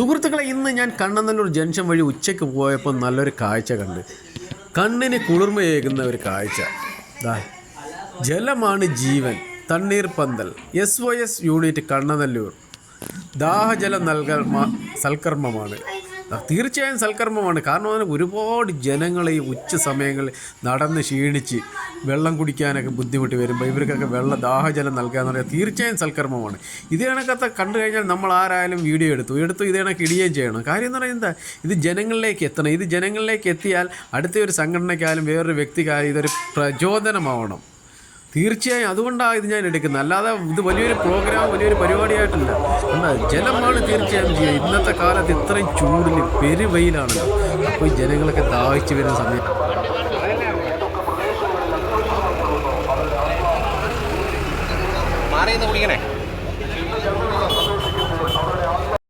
സുഹൃത്തുക്കളെ, ഇന്ന് ഞാൻ കണ്ണനല്ലൂർ ജംഗ്ഷൻ വഴി ഉച്ചയ്ക്ക് പോയപ്പോൾ നല്ലൊരു കാഴ്ച കണ്ട്. കണ്ണിന് കുളിർമയേകുന്ന ഒരു കാഴ്ച. ജലമാണ് ജീവൻ. തണ്ണീർപ്പന്തൽ SOS യൂണിറ്റ് കണ്ണനല്ലൂർ ദാഹജലം നൽകൽ സൽക്കർമ്മമാണ്. തീർച്ചയായും സൽക്കർമ്മമാണ്. കാരണം അതിന് ഒരുപാട് ജനങ്ങൾ ഈ ഉച്ച സമയങ്ങളിൽ നടന്ന് ക്ഷീണിച്ച് വെള്ളം കുടിക്കാനൊക്കെ ബുദ്ധിമുട്ട് വരുമ്പോൾ ഇവർക്കൊക്കെ ദാഹജലം നൽകുക എന്ന് പറയുന്നത് തീർച്ചയായും സൽക്കർമ്മമാണ്. ഇതേ കണക്കത്തെ കണ്ടു കഴിഞ്ഞാൽ നമ്മൾ ആരായാലും വീഡിയോ എടുത്തു ഇതേ കണക്ക് ഇടുകയും ചെയ്യണം. കാര്യം എന്ന് പറയുന്നത് ഇത് ജനങ്ങളിലേക്ക് എത്തണം. ഇത് ജനങ്ങളിലേക്ക് എത്തിയാൽ അടുത്ത ഒരു സംഘടനയ്ക്കായാലും വേറൊരു വ്യക്തിക്കായാലും ഇതൊരു പ്രചോദനമാവണം. തീർച്ചയായും അതുകൊണ്ടാണ് ഇത് ഞാൻ എടുക്കുന്നത്. അല്ലാതെ ഇത് വലിയൊരു പ്രോഗ്രാം, വലിയൊരു പരിപാടിയായിട്ടില്ല. എന്നാൽ ജലമാണ് തീർച്ചയായും ചെയ്യുക. ഇന്നത്തെ കാലത്ത് ഇത്രയും ചൂടിന് പെരുവെയിലാണ്. അപ്പോൾ ഈ ജനങ്ങളൊക്കെ ദാഹിച്ച് വരുന്ന സമയം കുടിക്കണേ.